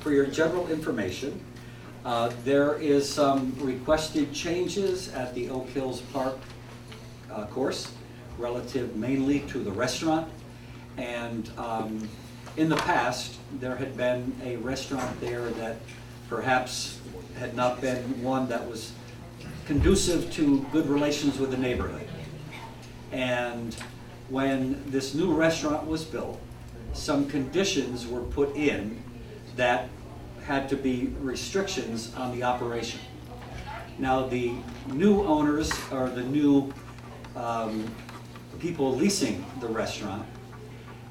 for your general information, there is some requested changes at the Oak Hills Park course relative mainly to the restaurant. And in the past, there had been a restaurant there that perhaps had not been one that was conducive to good relations with the neighborhood. And when this new restaurant was built, some conditions were put in that had to be restrictions on the operation. Now, the new owners, or the new people leasing the restaurant,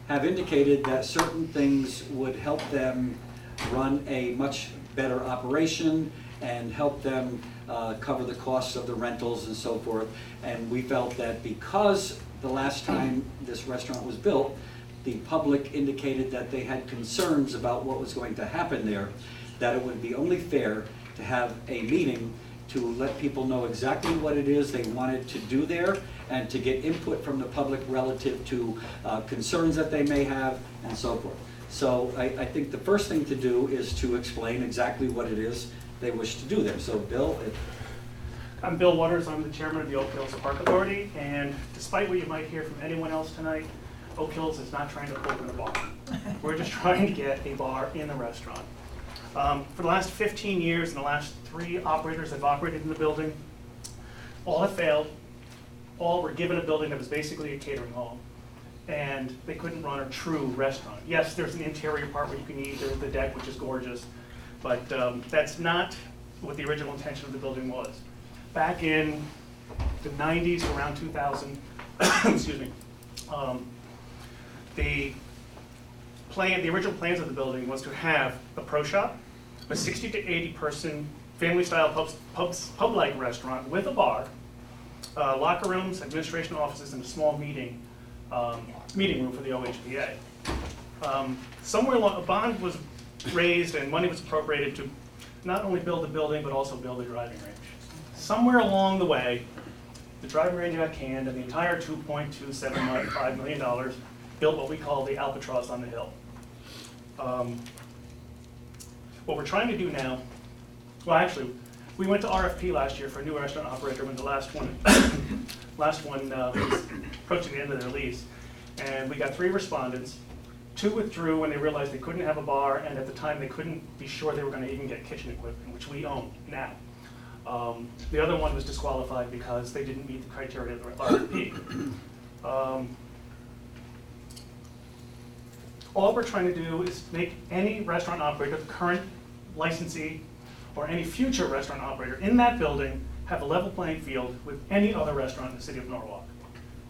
have indicated that certain things would help them run a much better operation and help them cover the costs of the rentals and so forth. And we felt that because the last time this restaurant was built, the public indicated that they had concerns about what was going to happen there, that it would be only fair to have a meeting to let people know exactly what it is they wanted to do there and to get input from the public relative to concerns that they may have and so forth. So I think the first thing to do is to explain exactly what it is they wish to do there. So Bill, I'm Bill Waters. I'm the chairman of the Oak Hills Park Authority, and despite what you might hear from anyone else tonight, Oak Hills is not trying to open a bar. We're just trying to get a bar in the restaurant. For the last 15 years, and the last 3 operators that have operated in the building, all have failed. All were given a building that was basically a catering hall, and they couldn't run a true restaurant. Yes, there's an interior part where you can eat. There's the deck, which is gorgeous, but that's not what the original intention of the building was. Back in the 90s, around 2000, excuse me, the original plans of the building was to have a pro shop, a 60 to 80 person family-style pub-like restaurant with a bar, locker rooms, administration offices, and a small meeting room for the OHPA. Somewhere along, a bond was raised and money was appropriated to not only build the building but also build a driving range. Somewhere along the way, the driving range got canned, and the entire $2.275 million built what we call the Albatross on the Hill. What we're trying to do now, well, actually, we went to RFP last year for a new restaurant operator when the last one was approaching the end of their lease, and we got 3 respondents. 2 withdrew when they realized they couldn't have a bar, and at the time they couldn't be sure they were going to even get kitchen equipment, which we own now. The other one was disqualified because they didn't meet the criteria of the RFP. All we're trying to do is make any restaurant operator, the current licensee, or any future restaurant operator in that building have a level playing field with any other restaurant in the city of Norwalk.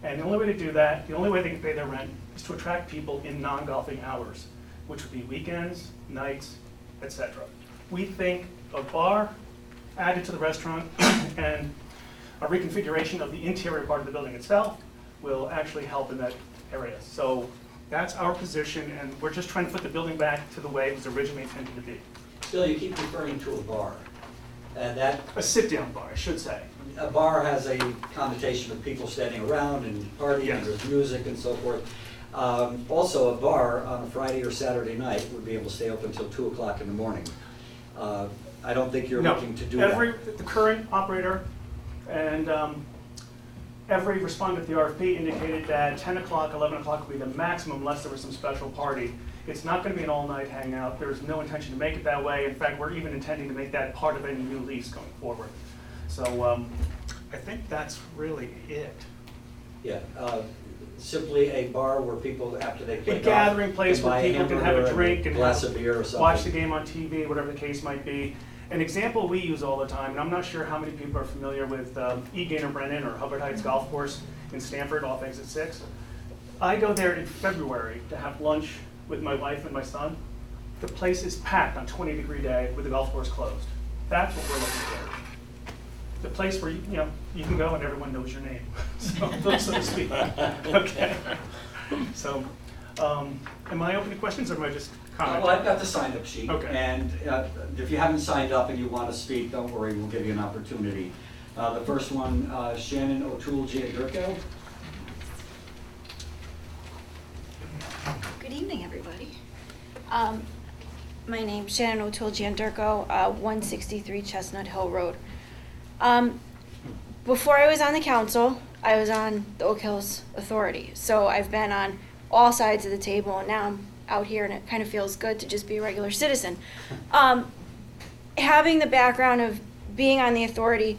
And the only way to do that, the only way they can pay their rent, is to attract people in non-golfing hours, which would be weekends, nights, etc. We think a bar added to the restaurant and a reconfiguration of the interior part of the building itself will actually help in that area. So that's our position, and we're just trying to put the building back to the way it was originally intended to be. Bill, you keep referring to a bar, and that A sit-down bar, I should say. a bar has a connotation of people standing around and partying, Yes. and there's music and so forth. Also, a bar on a Friday or Saturday night would be able to stay open until 2 o'clock in the morning. I don't think you're looking to do that. The current operator and every respondent to the RFP indicated that 10 o'clock, 11 o'clock would be the maximum unless there was some special party. It's not going to be an all-night hangout. There's no intention to make it that way. In fact, we're even intending to make that part of any new lease going forward. So I think that's really it. Yeah, simply a bar where people, after they play A gathering place where people can have a drink and glass of beer or something. watch the game on TV, whatever the case might be. An example we use all the time, and I'm not sure how many people are familiar with E. Gaynor Brennan or Hubbard Heights Golf Course in Stamford off exit 6. I go there in February to have lunch with my wife and my son. The place is packed on 20-degree day with the golf course closed. That's what we're looking for. The place where you can go and everyone knows your name, so to speak. Okay. So, am I open to questions, or am I just commenting? Well, I've got the sign-up sheet. Okay. And if you haven't signed up and you want to speak, don't worry, we'll give you an opportunity. The first one, Shannon O'Toole J. Durko. Good evening, everybody. My name's Shannon O'Toole Gianderco, 163 Chestnut Hill Road. Before I was on the council, I was on the Oak Hills Authority. So I've been on all sides of the table, and now I'm out here, and it kind of feels good to just be a regular citizen. Having the background of being on the authority,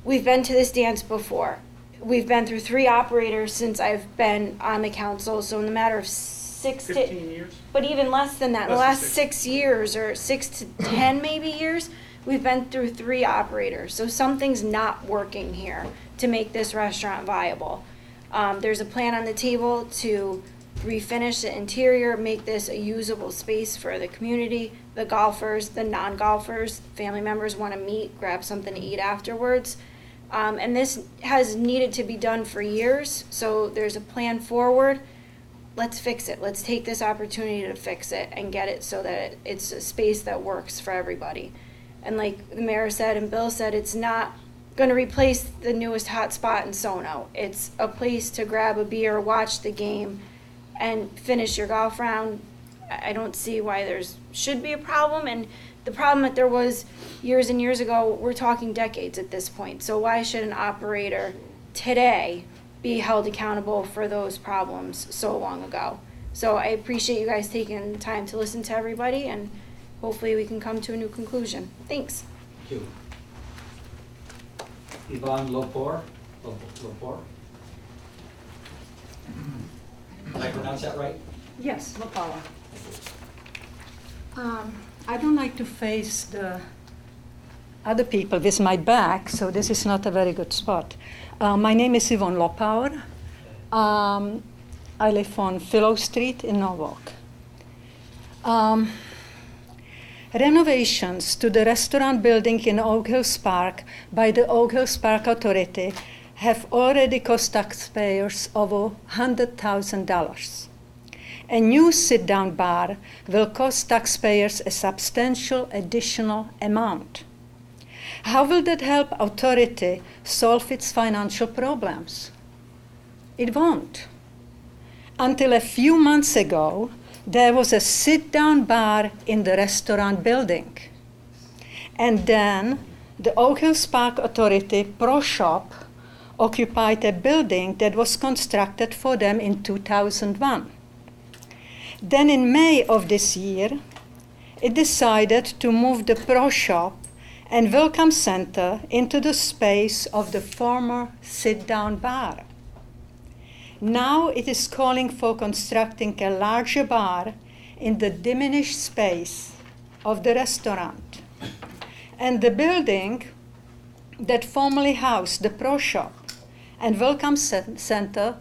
we've been to this dance before. We've been through 3 operators since I've been on the council, so in the matter of 15 years. but even less than that, in the Less last than 6 years, or 6 to 10 maybe years, we've been through 3 operators. So something's not working here to make this restaurant viable. There's a plan on the table to refinish the interior, make this a usable space for the community, the golfers, the non-golfers, family members want to meet, grab something to eat afterwards. And this has needed to be done for years, so there's a plan forward. Let's fix it. Let's take this opportunity to fix it and get it so that it's a space that works for everybody. And like the mayor said and Bill said, it's not going to replace the newest hot spot in Sono. It's a place to grab a beer, watch the game, and finish your golf round. I don't see why there's should be a problem. And the problem that there was years and years ago, we're talking decades at this point. So why should an operator today be held accountable for those problems so long ago? So I appreciate you guys taking the time to listen to everybody, and hopefully we can come to a new conclusion. Thanks. Thank you. Yvonne Lopor. Lopor. Did I pronounce that right? Yes, no power. I don't like to face the other people with my back, so this is not a very good spot. My name is Yvonne Lopauer. I live on Philo Street in Norwalk. Renovations to the restaurant building in Oak Hills Park by the Oak Hills Park Authority have already cost taxpayers over $100,000. A new sit-down bar will cost taxpayers a substantial additional amount. How will that help authority solve its financial problems? It won't. Until a few months ago, there was a sit-down bar in the restaurant building. And then the Oak Hills Park Authority Pro Shop occupied a building that was constructed for them in 2001. Then in May of this year, it decided to move the Pro Shop and Welcome Center into the space of the former sit-down bar. Now it is calling for constructing a larger bar in the diminished space of the restaurant. And the building that formerly housed the Pro Shop and Welcome Center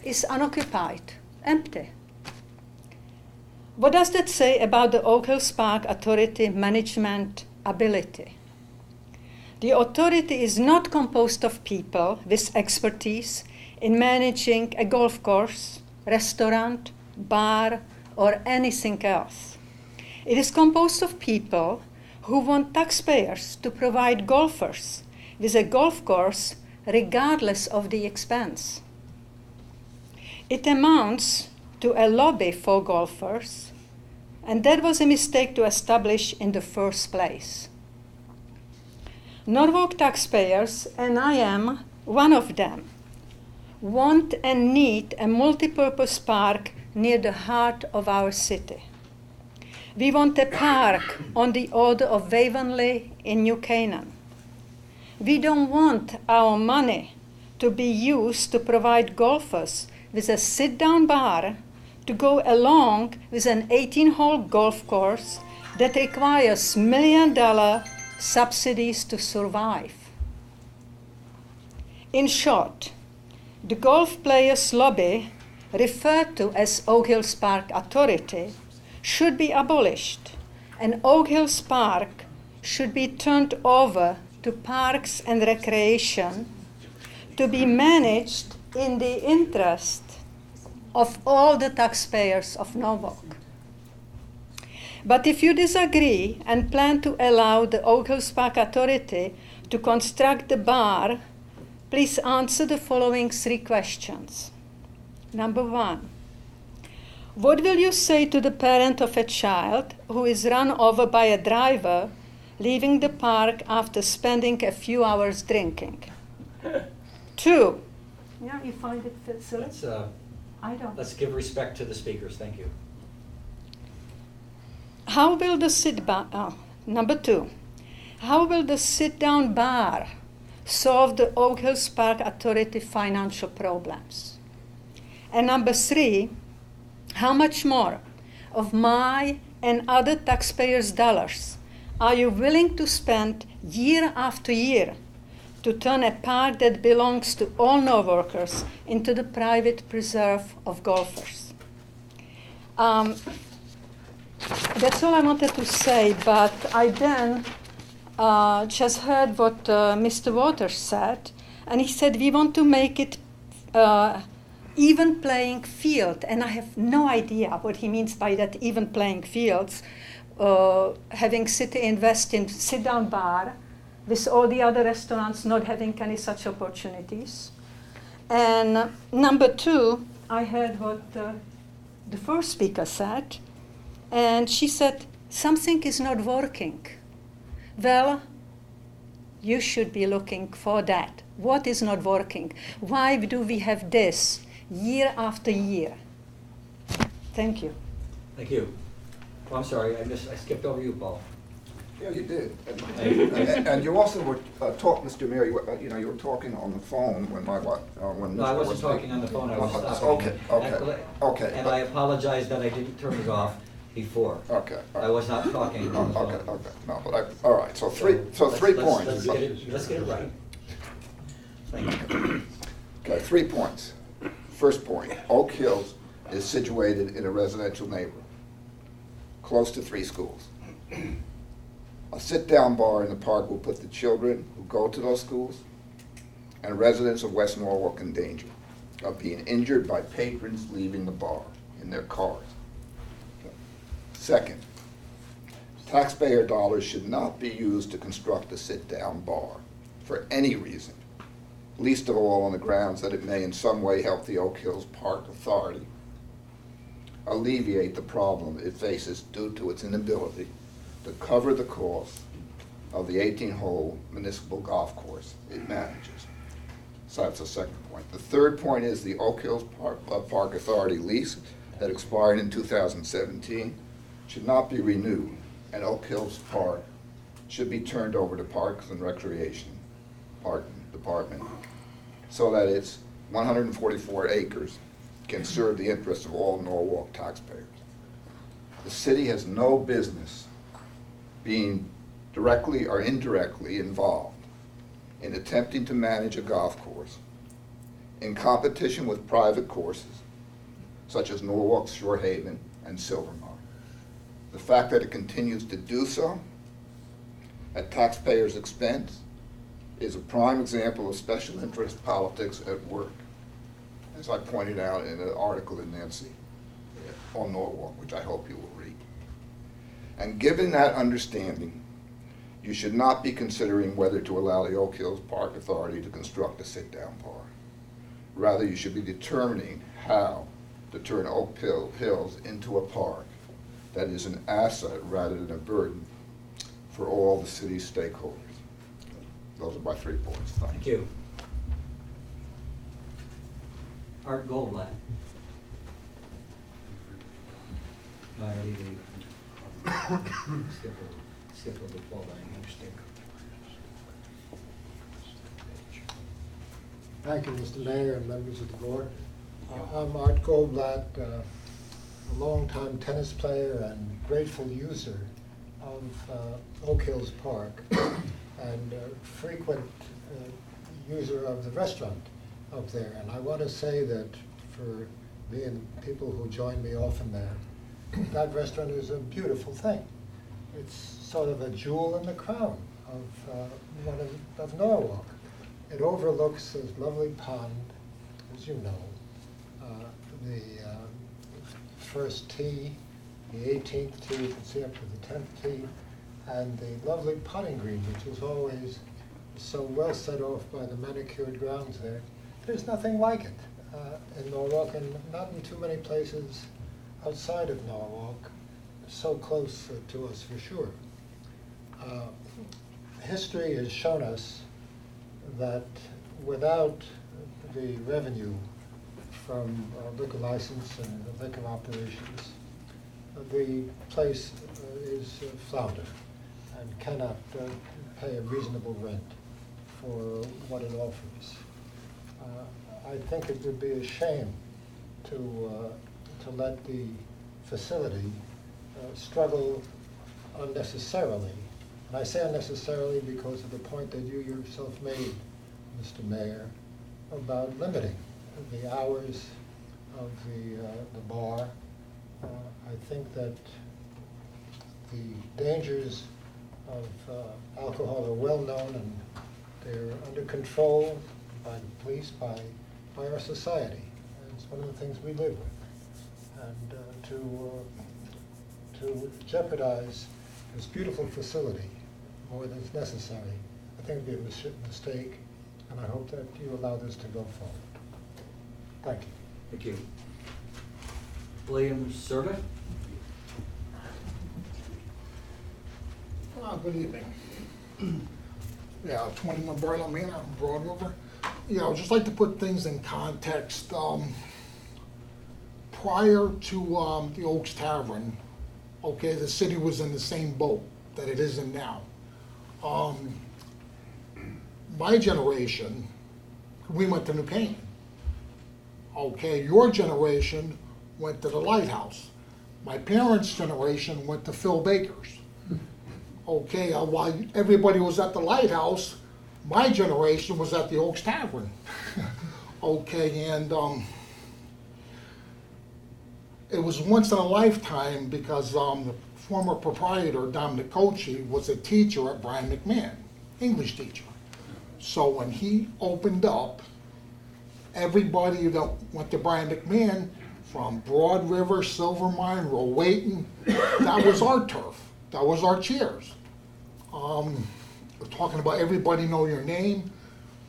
is unoccupied, empty. What does that say about the Oak Hills Park Authority management ability? The authority is not composed of people with expertise in managing a golf course, restaurant, bar, or anything else. It is composed of people who want taxpayers to provide golfers with a golf course regardless of the expense. It amounts to a lobby for golfers, and that was a mistake to establish in the first place. Norwalk taxpayers, and I am one of them, want and need a multipurpose park near the heart of our city. We want a park on the order of Waveney in New Canaan. We don't want our money to be used to provide golfers with a sit-down bar to go along with an 18-hole golf course that requires $1 million subsidies to survive. In short, the golf players' lobby, referred to as Oak Hills Park Authority, should be abolished, and Oak Hills Park should be turned over to Parks and Recreation to be managed in the interest of all the taxpayers of Norwalk. But if you disagree and plan to allow the Oak Hills Park Authority to construct the bar, please answer the following 3 questions. Number 1, What will you say to the parent of a child who is run over by a driver leaving the park after spending a few hours drinking? 2. Yeah, you find it silly? I don't. Let's give respect to the speakers, thank you. How will the number 2. How will the sit-down bar solve the Oak Hills Park Authority financial problems? And number 3, how much more of my and other taxpayers' dollars are you willing to spend year after year to turn a park that belongs to all Norwalkers into the private preserve of golfers? That's all I wanted to say, but I then just heard what Mr. Waters said, and he said we want to make it even playing field, and I have no idea what he means by that, even playing fields, having city invest in sit-down bar with all the other restaurants not having any such opportunities. And number 2, I heard what the first speaker said, and she said, something is not working. Well, you should be looking for that. What is not working? Why do we have this year after year? Thank you. Thank you. Oh, I'm sorry, I skipped over you, Paul. Yeah, you did. And you also were talking, Mr. Mayor, you were talking on the phone when my wife, when No, I Mr. wasn't was talking on the phone, I was stopping. Okay. And I apologize that I didn't turn it off before. Okay. I was not talking on the phone. Okay, no, but all right, so 3 points. Let's get it right. Thank you. Okay, 3 points. First point, Oak Hills is situated in a residential neighborhood, close to 3 schools. A sit-down bar in the park will put the children who go to those schools and residents of West Norwalk in danger of being injured by patrons leaving the bar in their cars. Second, taxpayer dollars should not be used to construct a sit-down bar for any reason, least of all on the grounds that it may in some way help the Oak Hills Park Authority alleviate the problem it faces due to its inability to cover the cost of the 18-hole municipal golf course it manages. So that's the second point. The third point is the Oak Hills Park Authority lease that expired in 2017 should not be renewed, and Oak Hills Park should be turned over to Parks and Recreation Department so that its 144 acres can serve the interests of all Norwalk taxpayers. The city has no business being directly or indirectly involved in attempting to manage a golf course in competition with private courses such as Norwalk, Shorehaven, and Silvermont. The fact that it continues to do so at taxpayers' expense is a prime example of special interest politics at work, as I pointed out in an article in Nancy on Norwalk, which I hope you will read. And given that understanding, you should not be considering whether to allow the Oak Hills Park Authority to construct a sit-down bar. Rather, you should be determining how to turn Oak Hills into a park that is an asset rather than a burden for all the city's stakeholders. Those are my 3 points. Thank you. Art Goldblatt. I already skip over Paul, but I understand. Thank you, Mr. Mayor and members of the board. I'm Art Goldblatt, a longtime tennis player and grateful user of Oak Hills Park and a frequent user of the restaurant up there. And I want to say that for me and people who join me often there, that restaurant is a beautiful thing. It's sort of a jewel in the crown of Norwalk. It overlooks this lovely pond, as you know, the first tee, the 18th tee, you can see up to the 10th tee, and the lovely putting green, which is always so well set off by the manicured grounds there. There's nothing like it in Norwalk, and not in too many places outside of Norwalk, so close to us for sure. History has shown us that without the revenue from liquor license and liquor operations, the place is flounder and cannot pay a reasonable rent for what it offers. I think it would be a shame to let the facility struggle unnecessarily. And I say unnecessarily because of the point that you yourself made, Mr. Mayor, about limiting the hours of the bar. I think that the dangers of alcohol are well known, and they're under control by the police, by our society. And it's one of the things we live with. And to jeopardize this beautiful facility more than is necessary, I think it'd be a mistake, and I hope that you allow this to go forward. Thank you. Thank you. William Serta? Good evening. Yeah, 21 Barlow Manor, Broad River. Yeah, I'd just like to put things in context. Prior to the Oaks Tavern, okay, the city was in the same boat that it is in now. My generation, we went to New Canaan. Okay, your generation went to the Lighthouse. My parents' generation went to Phil Baker's. Okay, while everybody was at the Lighthouse, my generation was at the Oaks Tavern. Okay, and it was once in a lifetime because the former proprietor, Dominic Cochi, was a teacher at Brian McMahon, English teacher. So when he opened up, everybody that went to Brian McMahon, from Broad River, Silvermine, Rowayton, that was our turf. That was our cheers. We're talking about everybody know your name.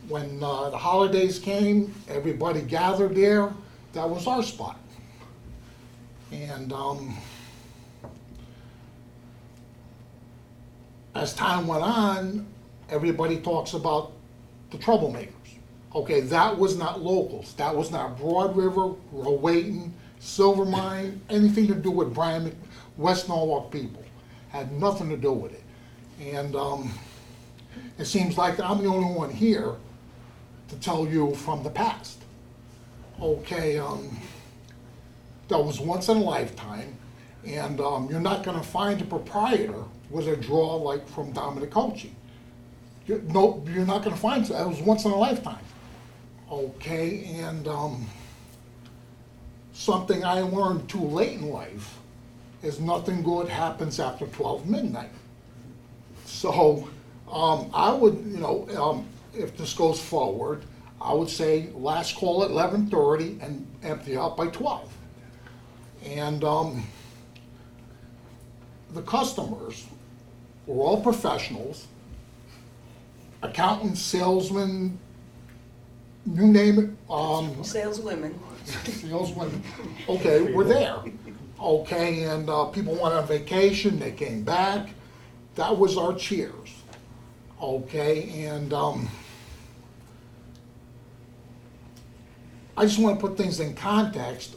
When the holidays came, everybody gathered there. That was our spot. And as time went on, everybody talks about the troublemakers. Okay, that was not locals. That was not Broad River, Rowayton, Silvermine, anything to do with West Norwalk people. Had nothing to do with it. And it seems like I'm the only one here to tell you from the past. Okay, that was once in a lifetime, and you're not gonna find a proprietor with a draw like from Dominic Cochi. You're not gonna find that. It was once in a lifetime. Okay, and something I learned too late in life is nothing good happens after 12 midnight. So I would, if this goes forward, I would say last call at 11:30 and empty out by 12. And the customers were all professionals, accountants, salesmen, you name it. Saleswomen. Saleswomen, okay, we're there. Okay, and people went on vacation, they came back. That was our cheers. Okay, and I just want to put things in context.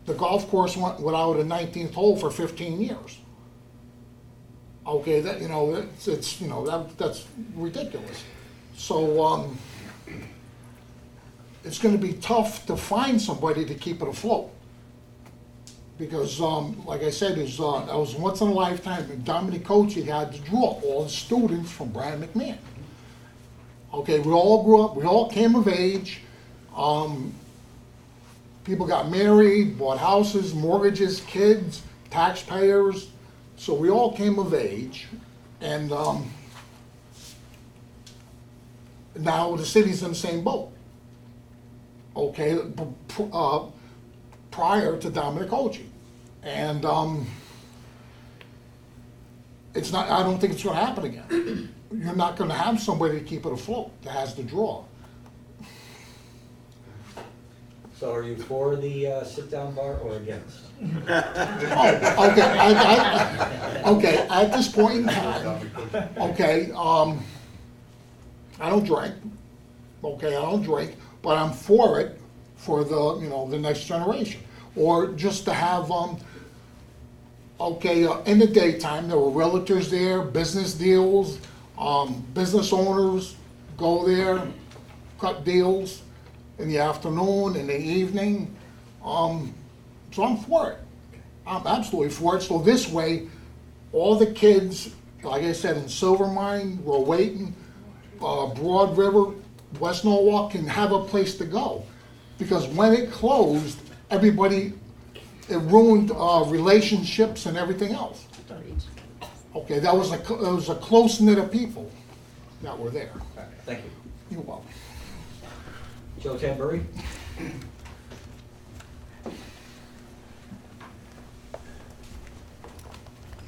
The golf course went without a 19th hole for 15 years. Okay, that that's ridiculous. So it's going to be tough to find somebody to keep it afloat. Because, like I said, that was once in a lifetime, and Dominic Cochi had to draw all the students from Brian McMahon. Okay, we all grew up, we all came of age. People got married, bought houses, mortgages, kids, taxpayers. So we all came of age, and now the city's in the same boat. Okay, prior to Dominic Cochi. And it's not, I don't think it's gonna happen again. You're not gonna have somebody to keep it afloat that has the draw. So are you for the sit-down bar or against? Oh, okay, at this point in time, okay, I don't drink, but I'm for it for the, the next generation. Or just to have, in the daytime, there were realtors there, business deals, business owners go there, cut deals in the afternoon, in the evening. So I'm for it. I'm absolutely for it. So this way, all the kids, like I said, in Silvermine, Rowayton, Broad River, West Norwalk can have a place to go. Because when it closed, it ruined relationships and everything else. Okay, it was a close knit of people that were there. All right, thank you. You're welcome. Joe Tambury? You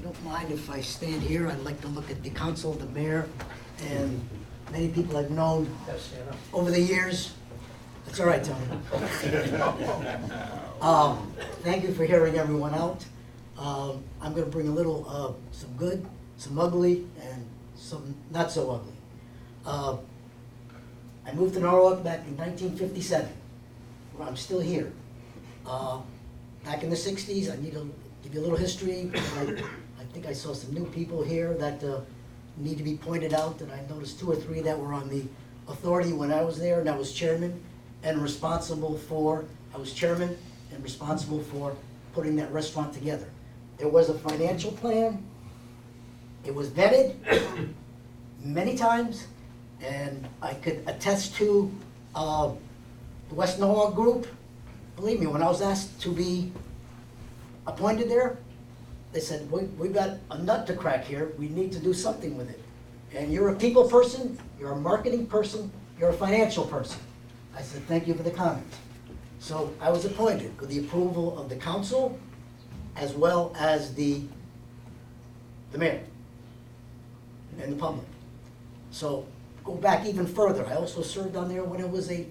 don't mind if I stand here? I'd like to look at the council, the mayor, and many people I've known over the years. That's all right, Tony. Thank you for hearing everyone out. I'm gonna bring a little, some good, some ugly, and some not so ugly. I moved to Norwalk back in 1957, where I'm still here. Back in the 60s, I need to give you a little history. I think I saw some new people here that need to be pointed out, and I noticed 2 or 3 that were on the authority when I was there, and I was chairman and responsible for, putting that restaurant together. There was a financial plan. It was vetted many times, and I could attest to the West Norwalk group. Believe me, when I was asked to be appointed there, they said, we've got a nut to crack here, we need to do something with it. And you're a people person, you're a marketing person, you're a financial person. I said, thank you for the comment. So I was appointed with the approval of the council as well as the mayor and the public. So go back even further, I also served on there when it was a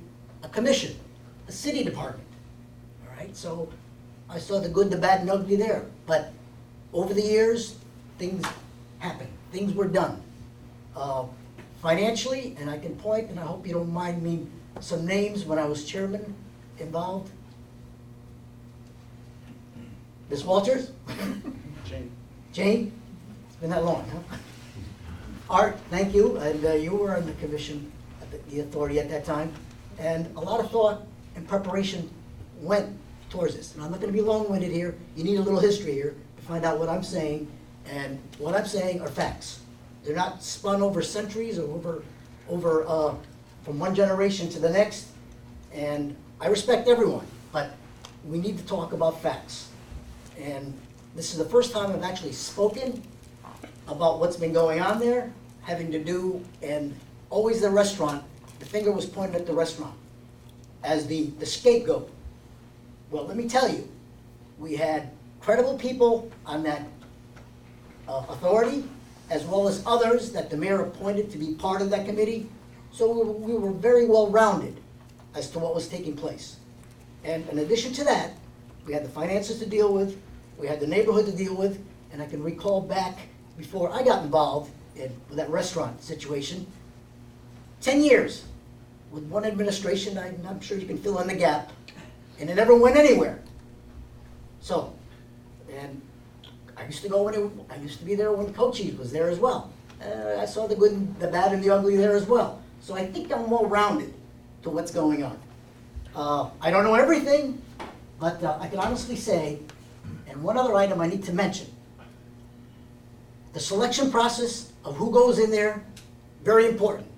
commission, a city department. All right, so I saw the good, the bad, and ugly there. But over the years, things happened, things were done. Financially, and I can point, and I hope you don't mind me, some names when I was chairman involved. Ms. Walters? Jane? It's been that long, huh? Art, thank you, and you were on the commission, at the authority at that time, and a lot of thought and preparation went towards this. And I'm not gonna be long-winded here, you need a little history here to find out what I'm saying, and what I'm saying are facts. They're not spun over centuries or over from one generation to the next, and I respect everyone, but we need to talk about facts. And this is the first time I've actually spoken about what's been going on there, having to do, and always the restaurant, the finger was pointed at the restaurant as the scapegoat. Well, let me tell you, we had credible people on that authority, as well as others that the mayor appointed to be part of that committee. So we were very well-rounded as to what was taking place. And in addition to that, we had the finances to deal with, we had the neighborhood to deal with, and I can recall back before I got involved with that restaurant situation, 10 years with one administration, I'm sure you can fill in the gap, and it never went anywhere. So, and I used to be there when Cochise was there as well. I saw the good, the bad, and the ugly there as well. So I think I'm well-rounded to what's going on. I don't know everything, but I can honestly say, and one other item I need to mention, the selection process of who goes in there, very important.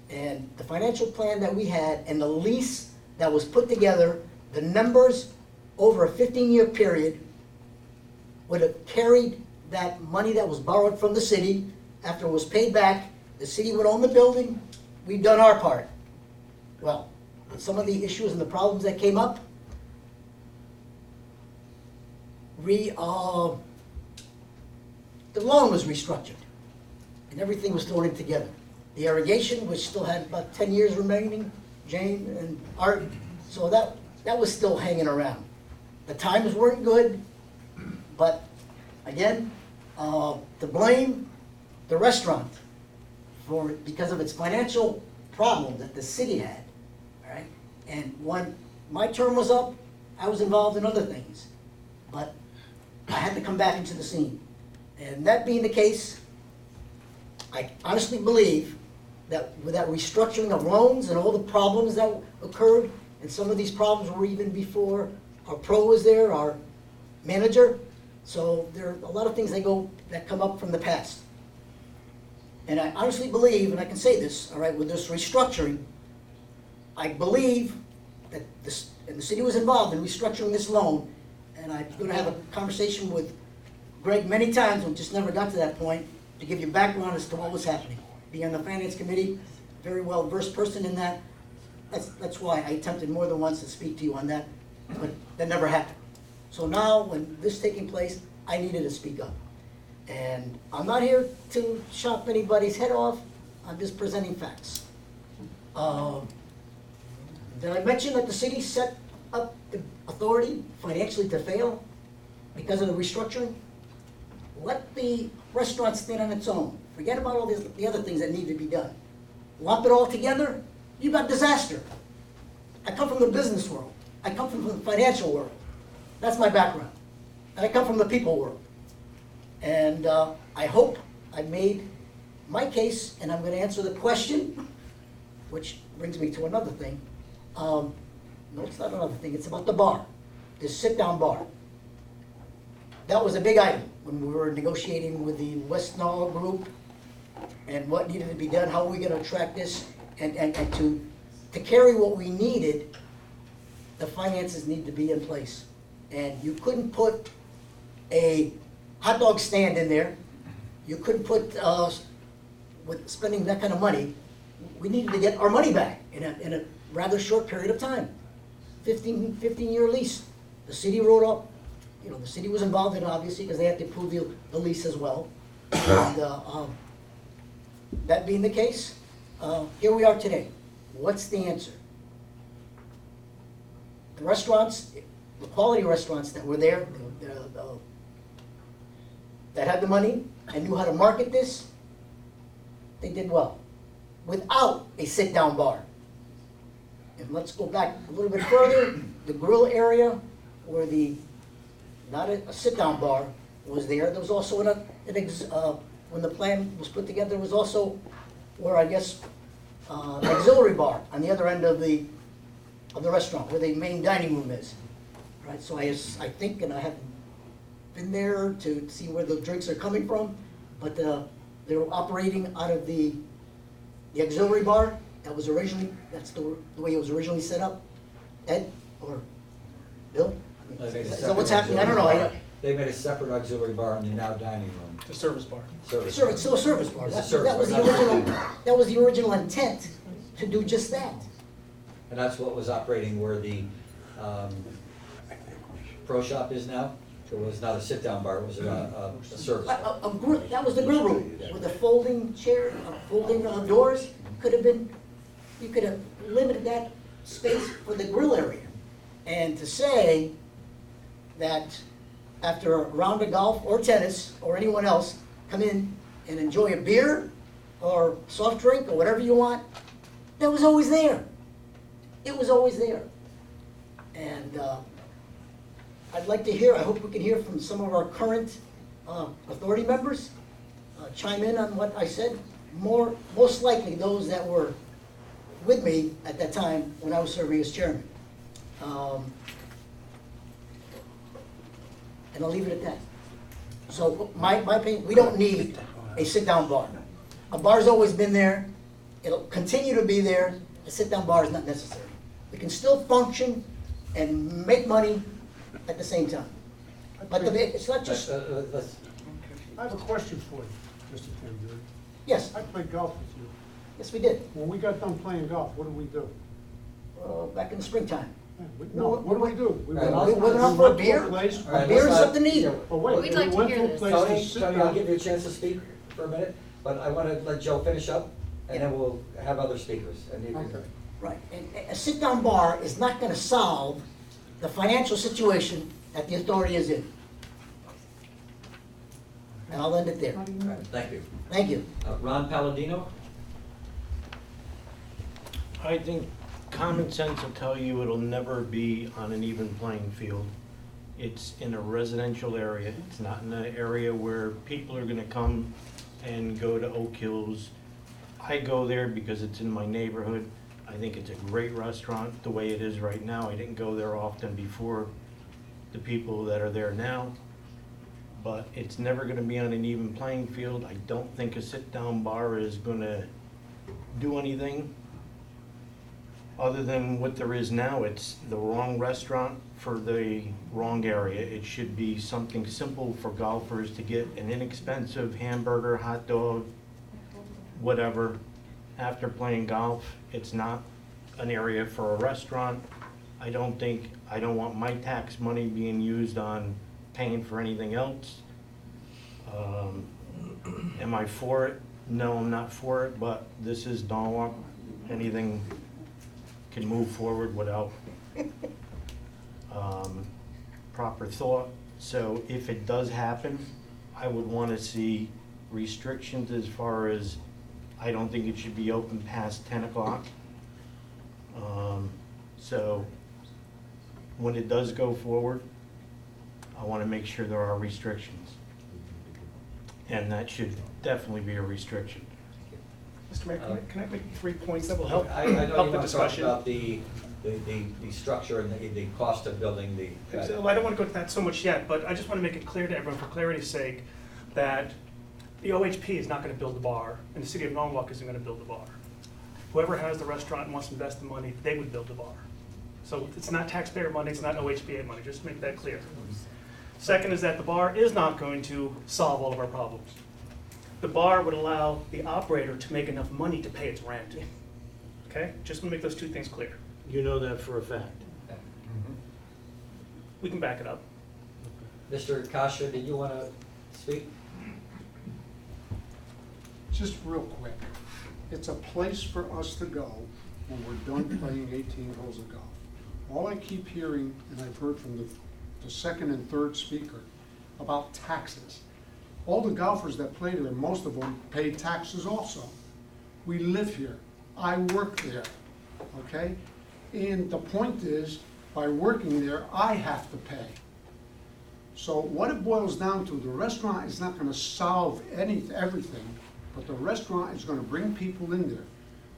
And the financial plan that we had and the lease that was put together, the numbers over a 15-year period would have carried that money that was borrowed from the city. After it was paid back, the city would own the building, we've done our part. Well, with some of the issues and the problems that came up, the loan was restructured, and everything was thrown in together. The irrigation, which still had about 10 years remaining, Jane and Art, so that that was still hanging around. The times weren't good, but again, to blame the restaurant because of its financial problem that the city had, all right? And when my term was up, I was involved in other things, but I had to come back into the scene. And that being the case, I honestly believe that with that restructuring of loans and all the problems that occurred, and some of these problems were even before our pro was there, our manager, so there are a lot of things that come up from the past. And I honestly believe, and I can say this, all right, with this restructuring, I believe that and the city was involved in restructuring this loan, and I'm gonna have a conversation with Greg many times, we just never got to that point, to give you background as to what was happening. Being on the finance committee, very well-versed person in that, that's why I attempted more than once to speak to you on that, but that never happened. So now, when this is taking place, I needed to speak up. And I'm not here to chop anybody's head off, I'm just presenting facts. Did I mention that the city set up the authority financially to fail because of the restructuring? Let the restaurant stand on its own. Forget about all the other things that need to be done. Lump it all together, you got disaster. I come from the business world. I come from the financial world. That's my background. And I come from the people world. And I hope I made my case, and I'm going to answer the question, which brings me to another thing. No, it's not another thing. It's about the bar, this sit-down bar. That was a big item when we were negotiating with the West Nile group and what needed to be done, how are we going to attract this, and to carry what we needed, the finances need to be in place. And you couldn't put a hot dog stand in there. You couldn't put, with spending that kind of money, we needed to get our money back in a rather short period of time. 15-year lease. The city wrote up, the city was involved in it obviously because they had to approve the lease as well. And that being the case, here we are today. What's the answer? The restaurants, the quality restaurants that were there, that had the money and knew how to market this, they did well. Without a sit-down bar. And let's go back a little bit further, the grill area where not a sit-down bar was there. There was also when the plan was put together, there was also where I guess an auxiliary bar on the other end of the restaurant, where the main dining room is. Right, so I think, and I haven't been there to see where the drinks are coming from, but they were operating out of the auxiliary bar. That's the way it was originally set up. Ed or Bill? Is that what's happening? I don't know. They made a separate auxiliary bar in the now dining room. The service bar. Service. It's still a service bar. It's a That service was the bar. original. That was the original intent to do just that. And that's what was operating where the pro shop is now. It was not a sit-down bar, it was a service bar. That was the grill room with the folding chair, folding doors. You could have limited that space for the grill area. And to say that after a round of golf or tennis or anyone else, come in and enjoy a beer or soft drink or whatever you want, that was always there. It was always there. And I'd like to hear, I hope we can hear from some of our current authority members, chime in on what I said. Most likely those that were with me at that time when I was serving as chairman. And I'll leave it at that. So my opinion, we don't need a sit-down bar. A bar's always been there. It'll continue to be there. A sit-down bar is not necessary. We can still function and make money at the same time. But it's not just, I have a question for you, Mr. Tambury. yes, I played golf with you. yes, we did, When we got done playing golf, what did we do? back in the springtime. No, what did we do? We All right, went We went out for a beer. place. All right, Beer is let's not- something to eat. Oh, wait, We'd we like to went hear to a this. place Tony, to sit Tony, I'll down. give you a chance to speak for a minute, but I want to let Joe finish up, and then we'll have other speakers. And you can- Okay. Right, and a sit-down bar is not gonna solve the financial situation that the authority is in. And I'll end it there. All right, thank you. Thank you. Ron Palladino? I think common sense will tell you it'll never be on an even playing field. It's in a residential area. It's not in an area where people are gonna come and go to Oak Hills. I go there because it's in my neighborhood. I think it's a great restaurant the way it is right now. I didn't go there often before the people that are there now. But it's never gonna be on an even playing field. I don't think a sit-down bar is gonna do anything other than what there is now. It's the wrong restaurant for the wrong area. It should be something simple for golfers to get an inexpensive hamburger, hot dog, whatever, after playing golf. It's not an area for a restaurant. I don't want my tax money being used on paying for anything else. Am I for it? No, I'm not for it, but this is Norwalk. Anything can move forward without proper thought. So if it does happen, I would want to see restrictions as far as, I don't think it should be open past 10 o'clock. So when it does go forward, I want to make sure there are restrictions. And that should definitely be a restriction. Mr. Mayor, can I make 3 points that will help, I know you help the want to talk discussion? about the structure and the cost of building the. Well, I don't want to go to that so much yet, but I just want to make it clear to everyone, for clarity's sake, that the OHP is not going to build the bar, and the city of Norwalk isn't going to build the bar. Whoever has the restaurant and wants to invest the money, they would build the bar. So it's not taxpayer money, it's not OHPA money, just to make that clear. Second is that the bar is not going to solve all of our problems. The bar would allow the operator to make enough money to pay its rent. Okay? Just want to make those two things clear. You know that for a fact. We can back it up. Mr. Kasha, did you want to speak? Just real quick, it's a place for us to go when we're done playing 18 holes of golf. All I keep hearing, and I've heard from the second and third speaker, about taxes. All the golfers that play there, most of them pay taxes also. We live here. I work there, okay? And the point is, by working there, I have to pay. So what it boils down to, the restaurant is not gonna solve everything, but the restaurant is gonna bring people in there.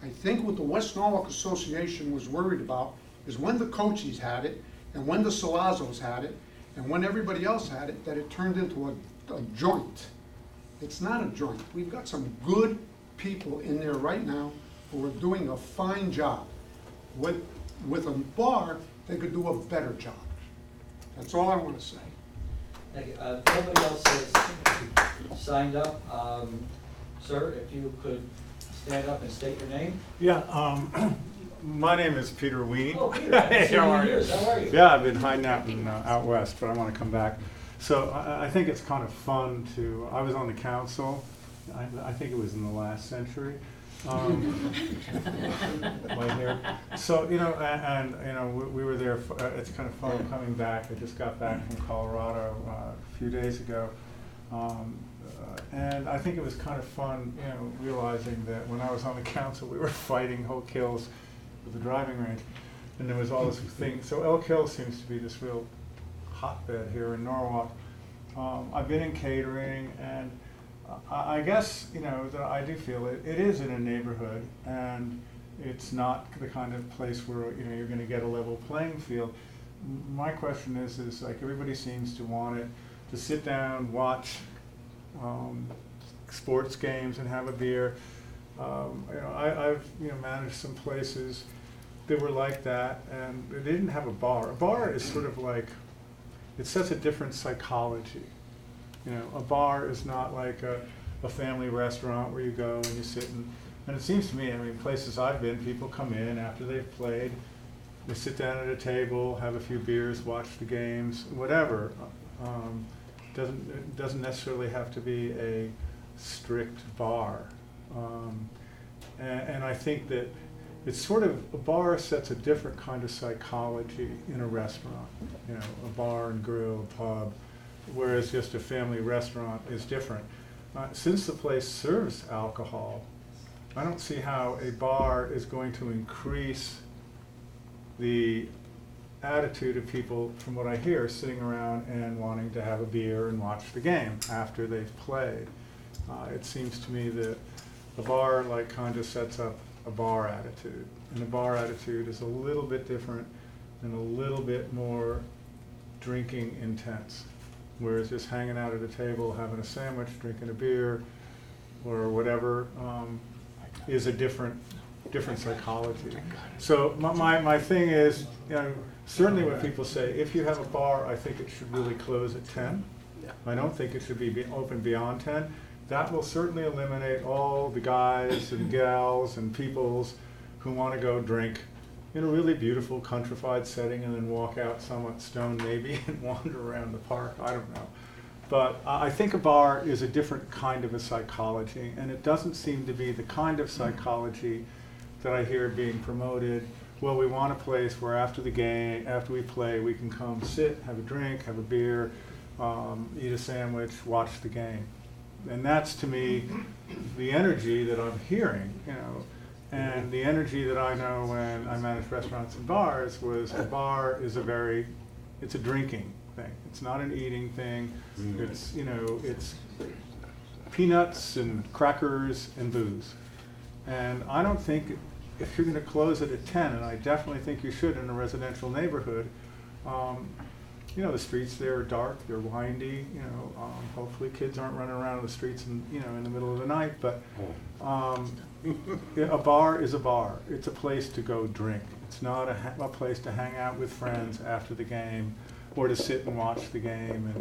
I think what the West Norwalk Association was worried about is when the Cochise had it, and when the Salazos had it, and when everybody else had it, that it turned into a joint. It's not a joint. We've got some good people in there right now who are doing a fine job. With a bar, they could do a better job. That's all I want to say. Thank you. Nobody else has signed up. Sir, if you could stand up and state your name. Yeah, my name is Peter Weenie. Oh, Peter, I haven't seen you in years. How are you? Yeah, I've been hiding out out west, but I want to come back. So I think it's kind of fun to, I was on the council, I think it was in the last century. My hair. So, you know, and you know, we were there, it's kind of fun coming back. I just got back from Colorado a few days ago. And I think it was kind of fun, you know, realizing that when I was on the council, we were fighting Oak Hills with the driving range. And there was all this thing. So Elk Hill seems to be this real hotbed here in Norwalk. I've been in catering, and I guess, you know, that I do feel it is in a neighborhood, and it's not the kind of place where, you know, you're going to get a level playing field. My question is like everybody seems to want it to sit down, watch sports games and have a beer. You know, I've managed some places that were like that, and they didn't have a bar. A bar is sort of like, it's such a different psychology. You know, a bar is not like a family restaurant where you go and you sit and it seems to me, I mean, places I've been, people come in after they've played, they sit down at a table, have a few beers, watch the games, whatever. It doesn't necessarily have to be a strict bar. And I think that it's sort of, a bar sets a different kind of psychology in a restaurant. You know, a bar and grill, pub, whereas just a family restaurant is different. Since the place serves alcohol, I don't see how a bar is going to increase the attitude of people, from what I hear, sitting around and wanting to have a beer and watch the game after they've played. It seems to me that a bar kind of sets up a bar attitude, and a bar attitude is a little bit different and a little bit more drinking intense, whereas just hanging out at a table, having a sandwich, drinking a beer, or whatever, is a different psychology. So my thing is, you know, certainly when people say, if you have a bar, I think it should really close at 10. I don't think it should be open beyond 10. That will certainly eliminate all the guys and gals and peoples who want to go drink in a really beautiful countrified setting and then walk out somewhat stoned maybe and wander around the park. I don't know. But I think a bar is a different kind of a psychology, and it doesn't seem to be the kind of psychology that I hear being promoted. Well, we want a place where after the game, after we play, we can come sit, have a drink, have a beer, eat a sandwich, watch the game. And that's, to me, the energy that I'm hearing, you know. And the energy that I know when I managed restaurants and bars was, a bar is it's a drinking thing. It's not an eating thing. It's, you know, it's peanuts and crackers and booze. And I don't think, if you're going to close it at 10, and I definitely think you should in a residential neighborhood, you know, the streets there are dark, they're windy, you know, hopefully kids aren't running around in the streets and, you know, in the middle of the night, but a bar is a bar. It's a place to go drink. It's not a place to hang out with friends after the game or to sit and watch the game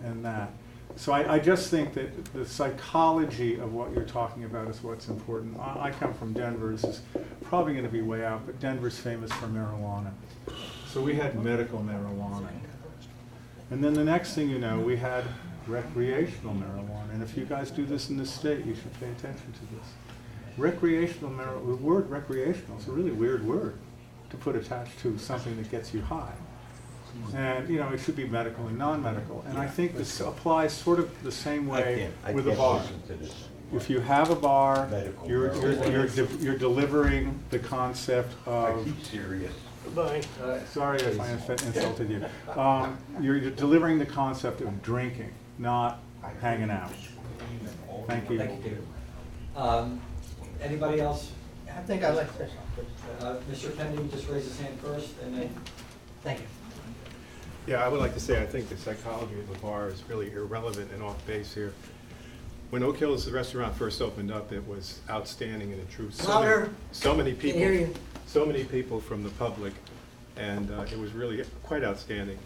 and that. So I just think that the psychology of what you're talking about is what's important. I come from Denver. This is probably going to be way out, but Denver's famous for marijuana. So we had medical marijuana. And then the next thing you know, we had recreational marijuana. And if you guys do this in this state, you should pay attention to this. Recreational marijuana, the word recreational is a really weird word to put attached to something that gets you high. And, you know, it should be medical and non-medical. And I think this applies sort of the same way with a bar. If you have a bar, you're delivering the concept of... Bye. Sorry if I insulted you. You're delivering the concept of drinking, not hanging out. Thank you. Thank you, Peter. Anybody else? I think I'd like to say something. Mr. Kennedy just raised his hand first, and then... Thank you. Yeah, I would like to say I think the psychology of the bar is really irrelevant and off base here. When Oak Hills, the restaurant, first opened up, it was outstanding and it drew so many people. Can hear you. So many people from the public, and it was really quite outstanding.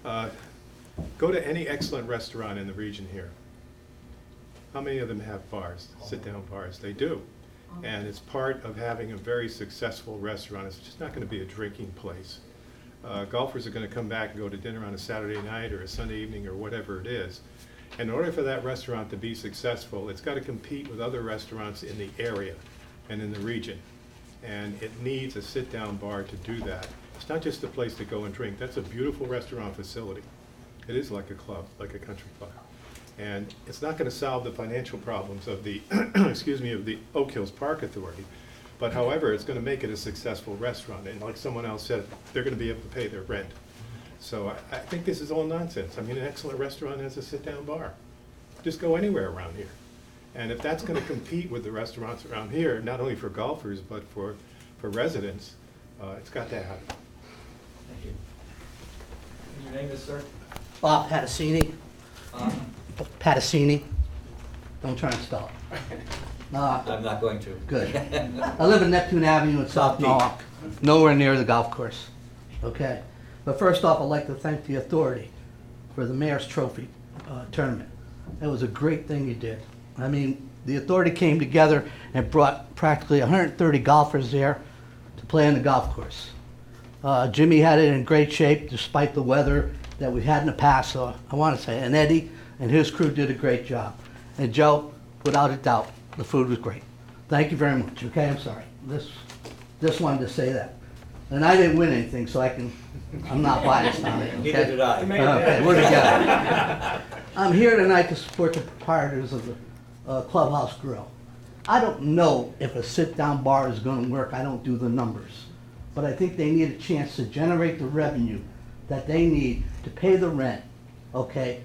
Go to any excellent restaurant in the region here. How many of them have bars, sit-down bars? They do. And it's part of having a very successful restaurant. It's just not going to be a drinking place. Golfers are going to come back and go to dinner on a Saturday night or a Sunday evening or whatever it is. In order for that restaurant to be successful, it's got to compete with other restaurants in the area and in the region. And it needs a sit-down bar to do that. It's not just a place to go and drink. That's a beautiful restaurant facility. It is like a club, like a country club. And it's not going to solve the financial problems of the, excuse me, of the Oak Hills Park Authority. But however, it's going to make it a successful restaurant. And like someone else said, they're going to be able to pay their rent. So I think this is all nonsense. I mean, an excellent restaurant has a sit-down bar. Just go anywhere around here. And if that's going to compete with the restaurants around here, not only for golfers, but for residents, it's got to happen. Thank you. And your name is, sir? Bob Patacini. Patacini. Don't try and spell it. I'm not going to. Good. I live in Neptune Avenue in South Norwalk, nowhere near the golf course. Okay. But first off, I'd like to thank the authority for the Mayor's Trophy tournament. That was a great thing you did. I mean, the authority came together and brought practically 130 golfers there to play on the golf course. Jimmy had it in great shape despite the weather that we had in the past, so I want to say, and Eddie and his crew did a great job. And Joe, without a doubt, the food was great. Thank you very much, okay? I'm sorry. Just wanted to say that. And I didn't win anything, so I'm not biased on it. Okay? Neither did I. Okay, we're together. I'm here tonight to support the proprietors of the Clubhouse Grill. I don't know if a sit-down bar is gonna work, I don't do the numbers. But I think they need a chance to generate the revenue that they need to pay the rent, okay,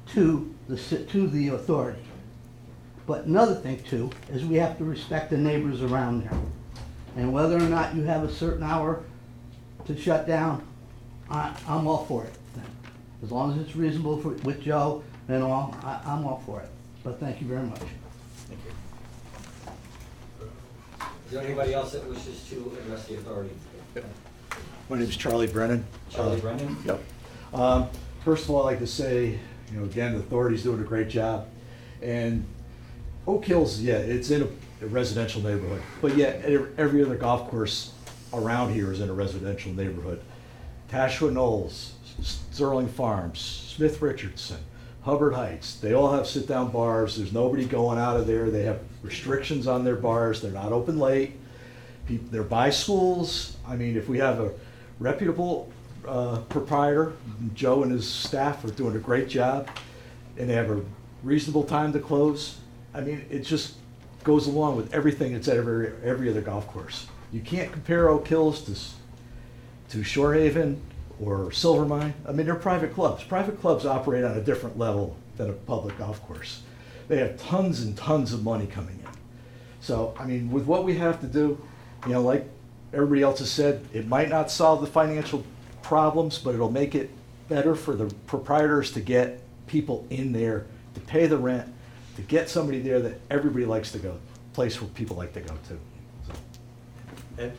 to the authority. But another thing too, is we have to respect the neighbors around there. And whether or not you have a certain hour to shut down, I'm all for it. As long as it's reasonable with Joe and all, I'm all for it. But thank you very much. Is there anybody else that wishes to address the authority? My name is Charlie Brennan. Charlie Brennan? Yep. First of all, I'd like to say, again, the authority's doing a great job. And Oak Hills, yeah, it's in a residential neighborhood, but yet every other golf course around here is in a residential neighborhood. Tashua Knolls, Sterling Farms, Smith Richardson, Hubbard Heights, they all have sit-down bars. There's nobody going out of there. They have restrictions on their bars. They're not open late. They're by schools. I mean, if we have a reputable proprietor, Joe and his staff are doing a great job, and they have a reasonable time to close. I mean, it just goes along with everything that's at every other golf course. You can't compare Oak Hills to Shorehaven or Silvermine. I mean, they're private clubs. Private clubs operate on a different level than a public golf course. They have tons and tons of money coming in. So, I mean, with what we have to do, like everybody else has said, it might not solve the financial problems, but it'll make it better for the proprietors to get people in there, to pay the rent, to get somebody there that everybody likes to go, a place where people like to go to. So. Ed?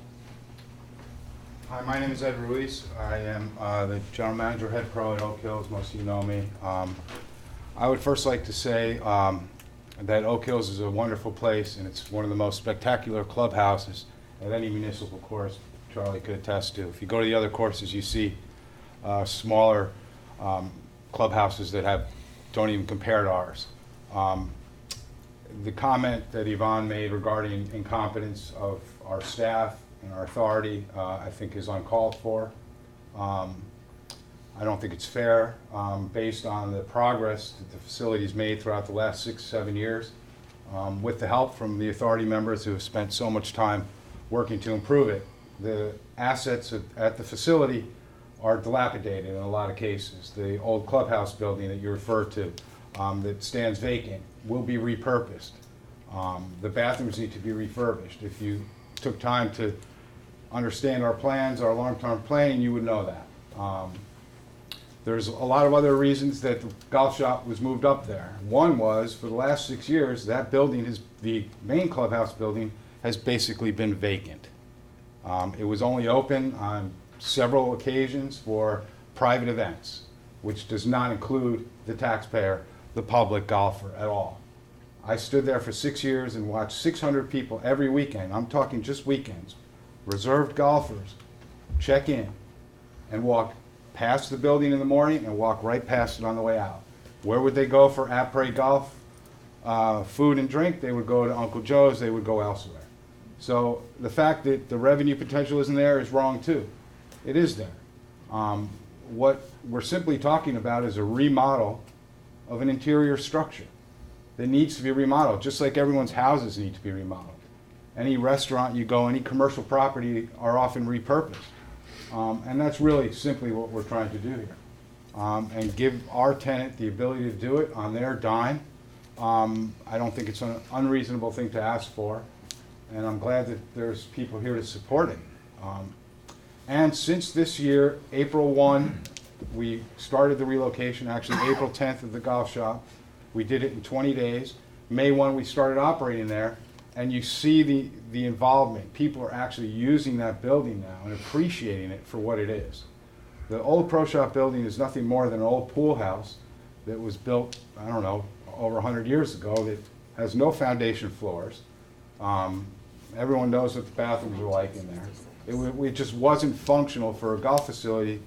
Hi, my name is Ed Ruiz. I am the general manager, head pro at Oak Hills. Most of you know me. I would first like to say that Oak Hills is a wonderful place, and it's one of the most spectacular clubhouses at any municipal course. Charlie could attest to. If you go to the other courses, you see smaller clubhouses that don't even compare to ours. The comment that Yvonne made regarding incompetence of our staff and our authority, I think is uncalled for. I don't think it's fair based on the progress that the facility's made throughout the last 6-7 years with the help from the authority members who have spent so much time working to improve it. The assets at the facility are dilapidated in a lot of cases. The old clubhouse building that you referred to that stands vacant will be repurposed. The bathrooms need to be refurbished. If you took time to understand our plans, our long-term planning, you would know that. There's a lot of other reasons that the golf shop was moved up there. One was, for the last 6 years, that building, the main clubhouse building, has basically been vacant. It was only open on several occasions for private events, which does not include the taxpayer, the public golfer at all. I stood there for 6 years and watched 600 people every weekend. I'm talking just weekends. Reserved golfers check in and walk past the building in the morning and walk right past it on the way out. Where would they go for après golf food and drink? They would go to Uncle Joe's, they would go elsewhere. So the fact that the revenue potential isn't there is wrong too. It is there. What we're simply talking about is a remodel of an interior structure that needs to be remodeled, just like everyone's houses need to be remodeled. Any restaurant you go, any commercial property are often repurposed. And that's really simply what we're trying to do here. And give our tenant the ability to do it on their dime. I don't think it's an unreasonable thing to ask for. And I'm glad that there's people here to support it. And since this year, April 1, we started the relocation, actually April 10th of the golf shop. We did it in 20 days. May 1, we started operating there. And you see the involvement. People are actually using that building now and appreciating it for what it is. The old Pro Shop building is nothing more than an old pool house that was built, I don't know, over 100 years ago that has no foundation floors. Everyone knows what the bathrooms are like in there. It just wasn't functional for a golf facility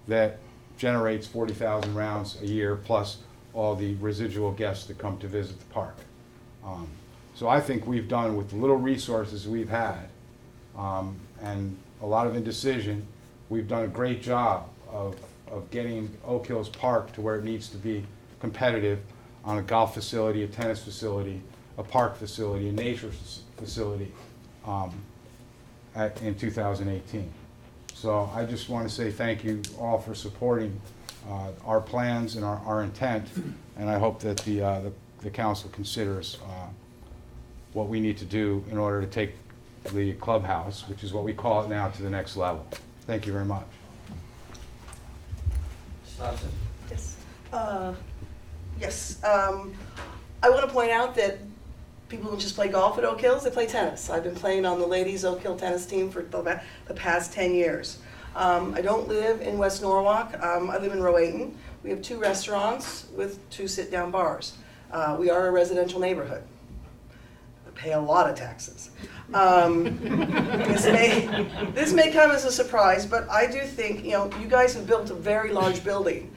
that generates 40,000 rounds a year plus all the residual guests that come to visit the park. So I think we've done with the little resources we've had, and a lot of indecision, we've done a great job of getting Oak Hills Park to where it needs to be competitive on a golf facility, a tennis facility, a park facility, a nature facility in 2018. So I just want to say thank you all for supporting our plans and our intent, and I hope that the council considers what we need to do in order to take the clubhouse, which is what we call it now, to the next level. Thank you very much. Yes. Yes. I want to point out that people don't just play golf at Oak Hills, they play tennis. I've been playing on the ladies' Oak Hill tennis team for the past 10 years. I don't live in West Norwalk. I live in Rowayton. We have 2 restaurants with 2 sit-down bars. We are a residential neighborhood. I pay a lot of taxes. This may come as a surprise, but I do think, you guys have built a very large building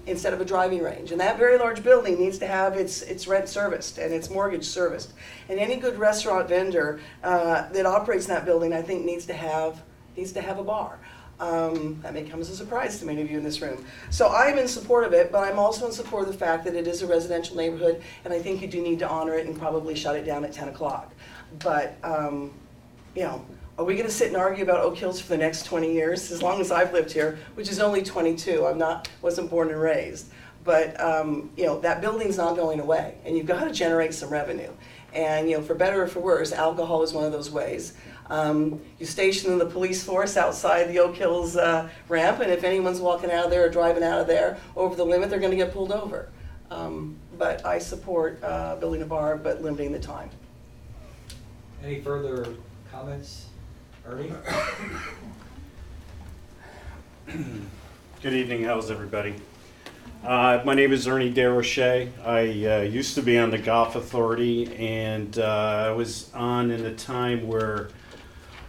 instead of a driving range. And that very large building needs to have its rent serviced and its mortgage serviced. And any good restaurant vendor that operates in that building, I think, needs to have a bar. That may come as a surprise to many of you in this room. So I'm in support of it, but I'm also in support of the fact that it is a residential neighborhood, and I think you do need to honor it and probably shut it down at 10 o'clock. But, are we going to sit and argue about Oak Hills for the next 20 years? As long as I've lived here, which is only 22. Wasn't born and raised. But, that building's not going away, and you've got to generate some revenue. And, for better or for worse, alcohol is one of those ways. You station the police force outside the Oak Hills ramp, and if anyone's walking out of there or driving out of there over the limit, they're going to get pulled over. But I support building a bar, but limiting the time. Any further comments? Ernie? Good evening, how's everybody? My name is Ernie DeRoche. I used to be on the Golf Authority, and I was on in a time where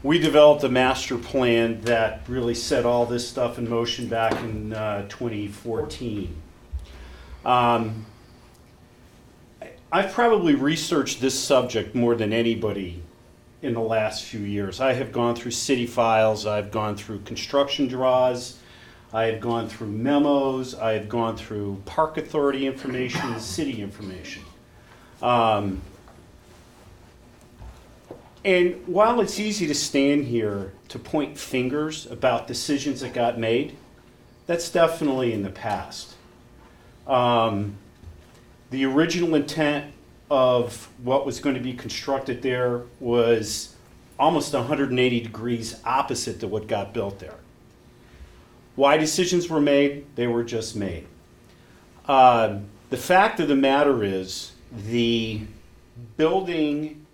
we developed a master plan that really set all this stuff in motion back in 2014. I've probably researched this subject more than anybody in the last few years. I have gone through city files, I've gone through construction draws, I have gone through memos, I have gone through park authority information and city information. And while it's easy to stand here to point fingers about decisions that got made, that's definitely in the past. The original intent of what was going to be constructed there was almost 180 degrees opposite to what got built there. Why decisions were made? They were just made. The fact of the matter is the building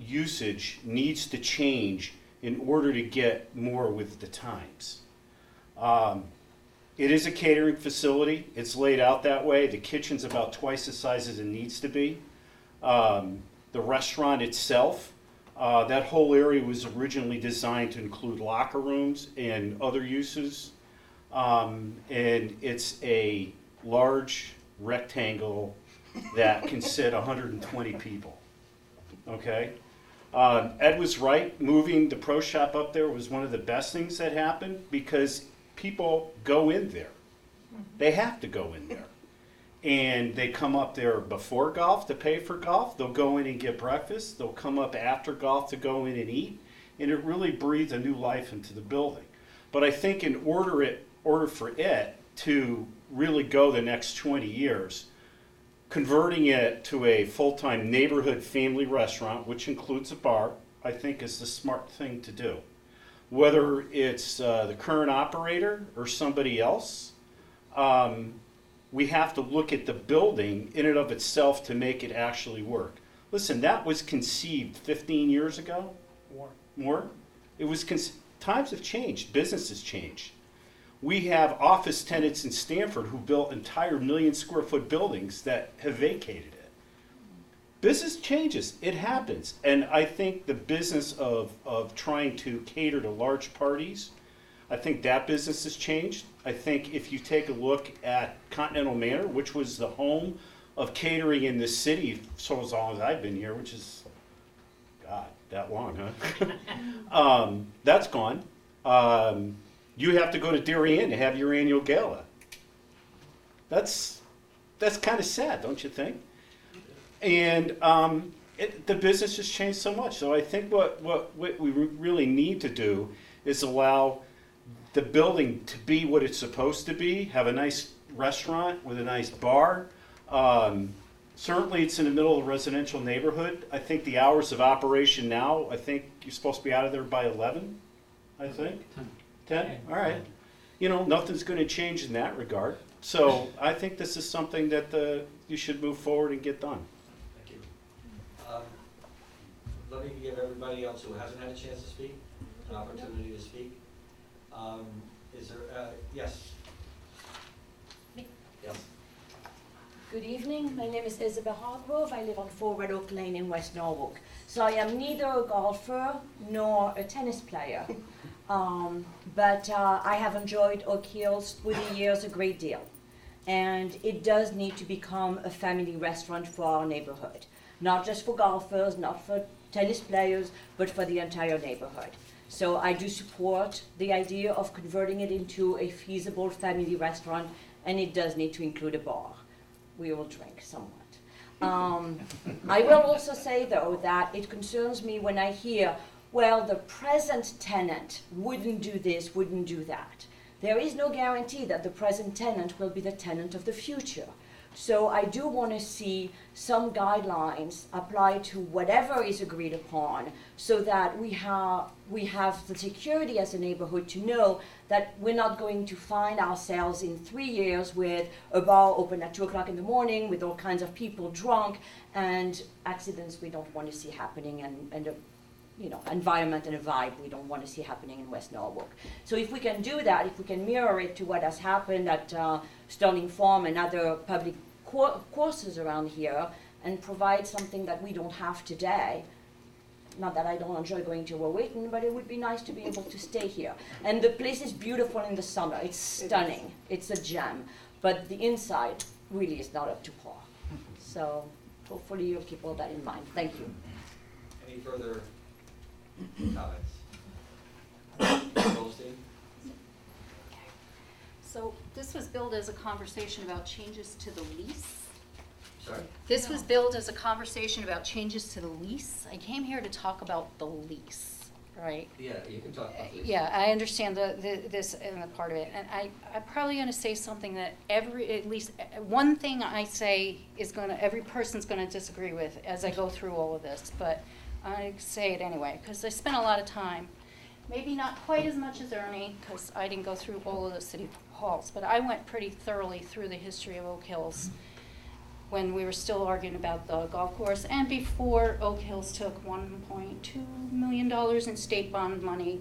usage needs to change in order to get more with the times. It is a catering facility. It's laid out that way. The kitchen's about twice the size as it needs to be. The restaurant itself, that whole area was originally designed to include locker rooms and other uses. And it's a large rectangle that can sit 120 people. Okay? Ed was right. Moving the pro shop up there was one of the best things that happened because people go in there. They have to go in there. And they come up there before golf to pay for golf. They'll go in and get breakfast. They'll come up after golf to go in and eat. And it really breathes a new life into the building. But I think in order for it to really go the next 20 years, converting it to a full-time neighborhood family restaurant, which includes a bar, I think is the smart thing to do. Whether it's the current operator or somebody else, we have to look at the building in and of itself to make it actually work. Listen, that was conceived 15 years ago. More? It was times have changed. Business has changed. We have office tenants in Stanford who built entire 1 million square foot buildings that have vacated it. Business changes. It happens. And I think the business of trying to cater to large parties, I think that business has changed. I think if you take a look at Continental Manor, which was the home of catering in this city so as long as I've been here, which is, God, that long, huh? That's gone. You have to go to Darien to have your annual gala. That's kind of sad, don't you think? And the business has changed so much. So I think what we really need to do is allow the building to be what it's supposed to be, have a nice restaurant with a nice bar. Certainly it's in the middle of a residential neighborhood. I think the hours of operation now, I think you're supposed to be out of there by 11, I think? 10? All right. You know, nothing's going to change in that regard. So I think this is something that you should move forward and get done. Thank you. Let me give everybody else who hasn't had a chance to speak an opportunity to speak. Is there, yes? Yes. Good evening, my name is Isabel Hargrove. I live on 4 Red Oak Lane in West Norwalk. So I am neither a golfer nor a tennis player, but I have enjoyed Oak Hills through the years a great deal. And it does need to become a family restaurant for our neighborhood. Not just for golfers, not for tennis players, but for the entire neighborhood. So I do support the idea of converting it into a feasible family restaurant, and it does need to include a bar. We will drink somewhat. I will also say, though, that it concerns me when I hear, well, the present tenant wouldn't do this, wouldn't do that. There is no guarantee that the present tenant will be the tenant of the future. So I do want to see some guidelines applied to whatever is agreed upon, so that we have the security as a neighborhood to know that we're not going to find ourselves in 3 years with a bar open at 2 o'clock in the morning with all kinds of people drunk and accidents we don't want to see happening, and a environment and a vibe we don't want to see happening in West Norwalk. So if we can do that, if we can mirror it to what has happened at Sterling Farm and other public courses around here, and provide something that we don't have today. Not that I don't enjoy going to Wawayton, but it would be nice to be able to stay here. And the place is beautiful in the summer. It's stunning. It's a gem. But the inside really is not up to par. So hopefully you'll keep all that in mind. Thank you. Any further comments? Goldstein? So this was billed as a conversation about changes to the lease. Sorry? This was billed as a conversation about changes to the lease. I came here to talk about the lease, right? Yeah, you can talk about this. Yeah, I understand this and the part of it. And I'm probably going to say something that at least one thing I say is every person's going to disagree with as I go through all of this. But I say it anyway, because I spent a lot of time, maybe not quite as much as Ernie, because I didn't go through all of the city halls, but I went pretty thoroughly through the history of Oak Hills when we were still arguing about the golf course, and before Oak Hills took $1.2 million in state bond money,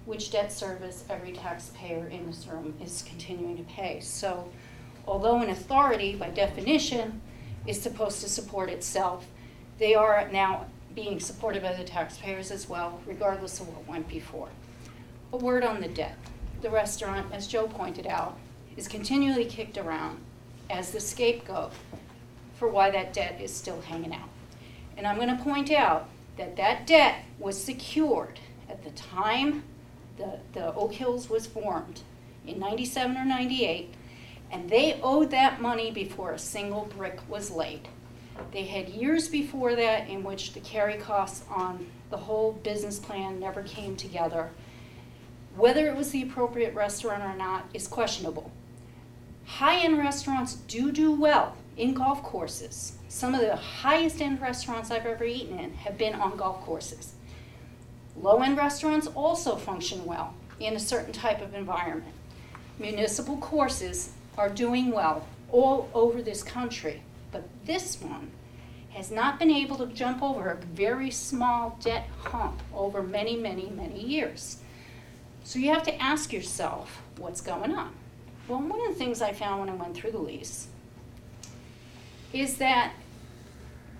which debt service every taxpayer in this room is continuing to pay. So although an authority, by definition, is supposed to support itself, they are now being supported by the taxpayers as well, regardless of what went before. A word on the debt. The restaurant, as Joe pointed out, is continually kicked around as the scapegoat for why that debt is still hanging out. And I'm going to point out that that debt was secured at the time the Oak Hills was formed in 97 or 98, and they owed that money before a single brick was laid. They had years before that in which the carry costs on the whole business plan never came together. Whether it was the appropriate restaurant or not is questionable. High-end restaurants do well in golf courses. Some of the highest end restaurants I've ever eaten in have been on golf courses. Low-end restaurants also function well in a certain type of environment. Municipal courses are doing well all over this country, but this one has not been able to jump over a very small debt hump over many, many, many years. So you have to ask yourself, what's going on? Well, one of the things I found when I went through the lease is that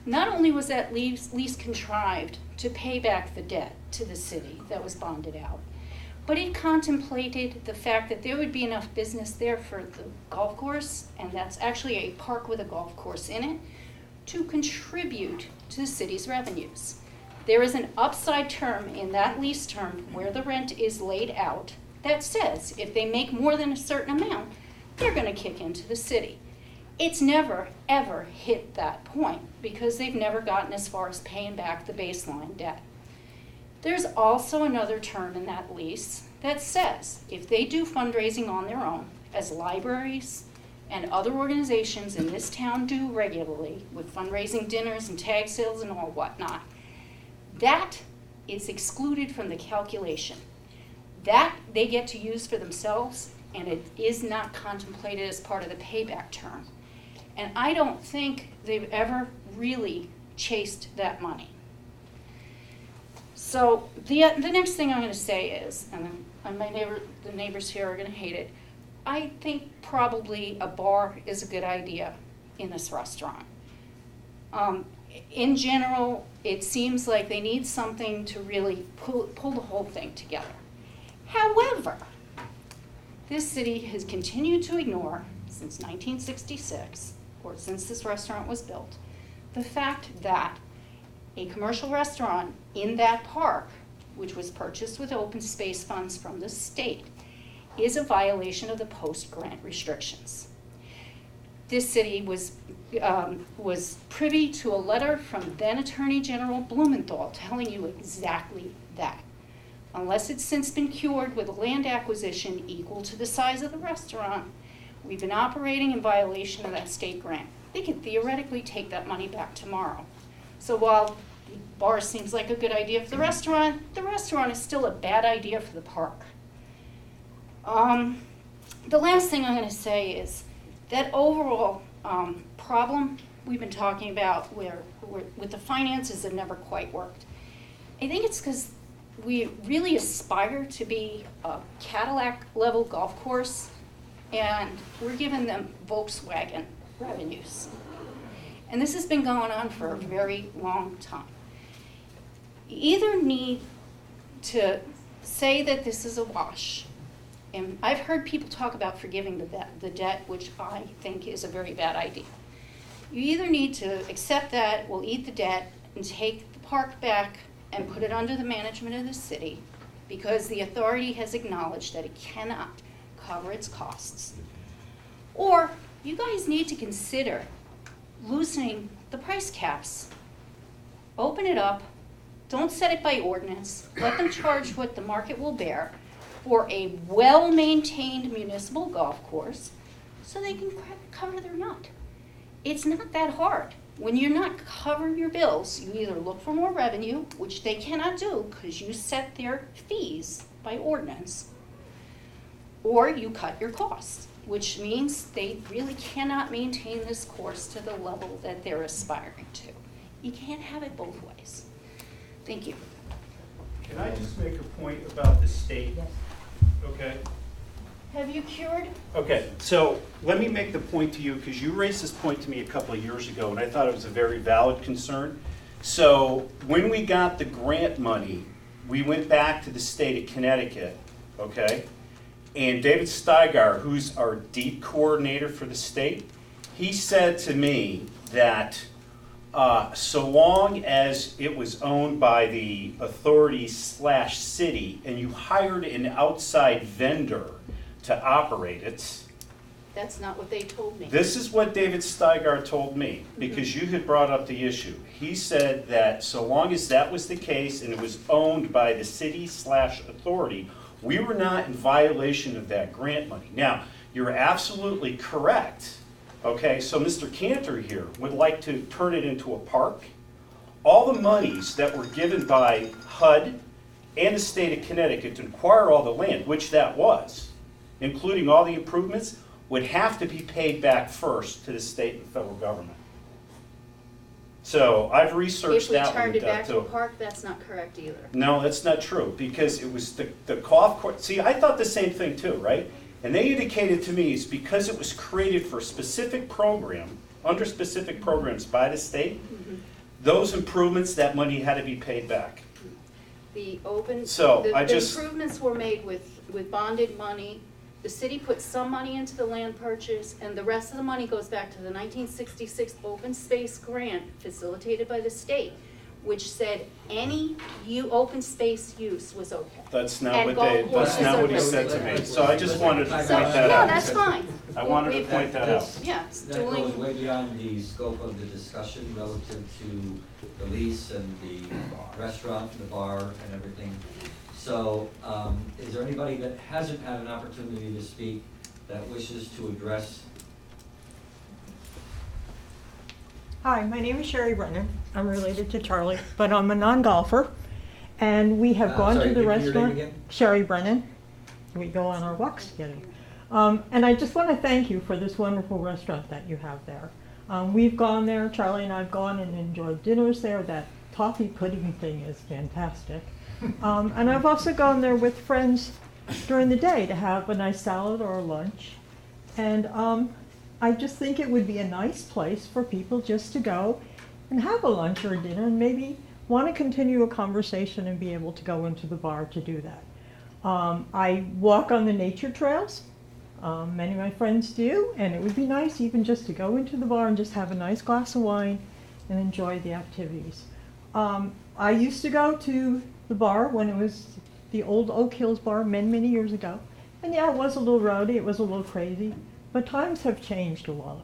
not only was that lease contrived to pay back the debt to the city that was bonded out, but it contemplated the fact that there would be enough business there for the golf course, and that's actually a park with a golf course in it, to contribute to the city's revenues. there is an upside term in that lease term where the rent is laid out that says if they make more than a certain amount, they're gonna kick into the city. It's never, ever hit that point because they've never gotten as far as paying back the baseline debt. There's also another term in that lease that says if they do fundraising on their own, as libraries and other organizations in this town do regularly with fundraising dinners and tag sales and all whatnot, that is excluded from the calculation. That they get to use for themselves, and it is not contemplated as part of the payback term. And I don't think they've ever really chased that money. So the next thing I'm going to say is, and the neighbors here are going to hate it, I think probably a bar is a good idea in this restaurant. In general, it seems like they need something to really pull the whole thing together. However, this city has continued to ignore, since 1966, or since this restaurant was built, the fact that a commercial restaurant in that park, which was purchased with open space funds from the state, is a violation of the post-grant restrictions. This city was privy to a letter from then Attorney General Blumenthal telling you exactly that. Unless it's since been cured with a land acquisition equal to the size of the restaurant, we've been operating in violation of that state grant. They could theoretically take that money back tomorrow. So while the bar seems like a good idea for the restaurant is still a bad idea for the park. The last thing I'm going to say is that overall problem we've been talking about where with the finances have never quite worked. I think it's because we really aspire to be a Cadillac level golf course, and we're giving them Volkswagen revenues. And this has been going on for a very long time. You either need to say that this is a wash, and I've heard people talk about forgiving the debt, which I think is a very bad idea. You either need to accept that we'll eat the debt and take the park back and put it under the management of the city because the authority has acknowledged that it cannot cover its costs. Or you guys need to consider loosening the price caps. Open it up, don't set it by ordinance, let them charge what the market will bear for a well-maintained municipal golf course so they can cover their nut. It's not that hard. When you're not covering your bills, you either look for more revenue, which they cannot do because you set their fees by ordinance, or you cut your costs, which means they really cannot maintain this course to the level that they're aspiring to. You can't have it both ways. Thank you. Can I just make a point about the state? Yes. Okay. Have you cured? Okay, so let me make the point to you, because you raised this point to me a couple of years ago, and I thought it was a very valid concern. So when we got the grant money, we went back to the state of Connecticut, okay? And David Steigar, who's our deep coordinator for the state, he said to me that so long as it was owned by the authority/city and you hired an outside vendor to operate it. That's not what they told me. This is what David Steigar told me, because you had brought up the issue. He said that so long as that was the case and it was owned by the city/authority, we were not in violation of that grant money. Now, you're absolutely correct. Okay, so Mr. Cantor here would like to turn it into a park. All the monies that were given by HUD and the state of Connecticut to acquire all the land, which that was, including all the improvements, would have to be paid back first to the state and federal government. So I've researched that one. If we turned it back to a too. park, that's not correct either. No, that's not true, because it was the golf course. See, I thought the same thing too, right? And they indicated to me it's because it was created for a specific program, under specific programs by the state, those improvements, that money had to be paid back. The improvements were made with bonded money. The city put some money into the land purchase, and the rest of the money goes back to the 1966 open space grant facilitated by the state, which said any open space use was okay. That's not And what golf they, that's courses not are what he said to me. So I just wanted to point that No, out. that's fine. I wanted to point that out. Yeah, it's That goes doing, way beyond the scope of the discussion relative to the lease and the restaurant, the bar, and everything. So, is there anybody that hasn't had an opportunity to speak that wishes to address? Hi, my name is Sherry Brennan. I'm related to Charlie, but I'm a non-golfer. And we have gone sorry, to the give me your name restaurant. again? Sherry Brennan. We go on our walks together. And I just want to thank you for this wonderful restaurant that you have there. We've gone there, Charlie and I have gone and enjoyed dinners there. That toffee pudding thing is fantastic. And I've also gone there with friends during the day to have a nice salad or a lunch. And I just think it would be a nice place for people just to go and have a lunch or a dinner and maybe want to continue a conversation and be able to go into the bar to do that. I walk on the nature trails. Many of my friends do, and it would be nice even just to go into the bar and just have a nice glass of wine and enjoy the activities. I used to go to the bar when it was the old Oak Hills bar many years ago. And yeah, it was a little rowdy, it was a little crazy, but times have changed a lot.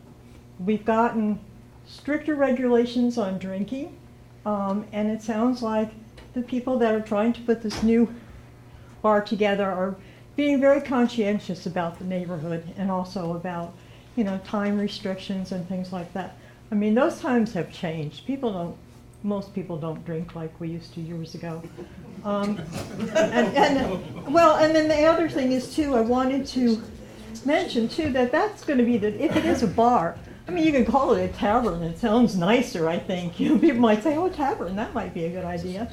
We've gotten stricter regulations on drinking, and it sounds like the people that are trying to put this new bar together are being very conscientious about the neighborhood and also about, time restrictions and things like that. I mean, those times have changed. Most people don't drink like we used to years ago. And then the other thing is too, I wanted to mention too, that's going to be if it is a bar, I mean, you can call it a tavern. It sounds nicer, I think. People might say, oh, a tavern, that might be a good idea.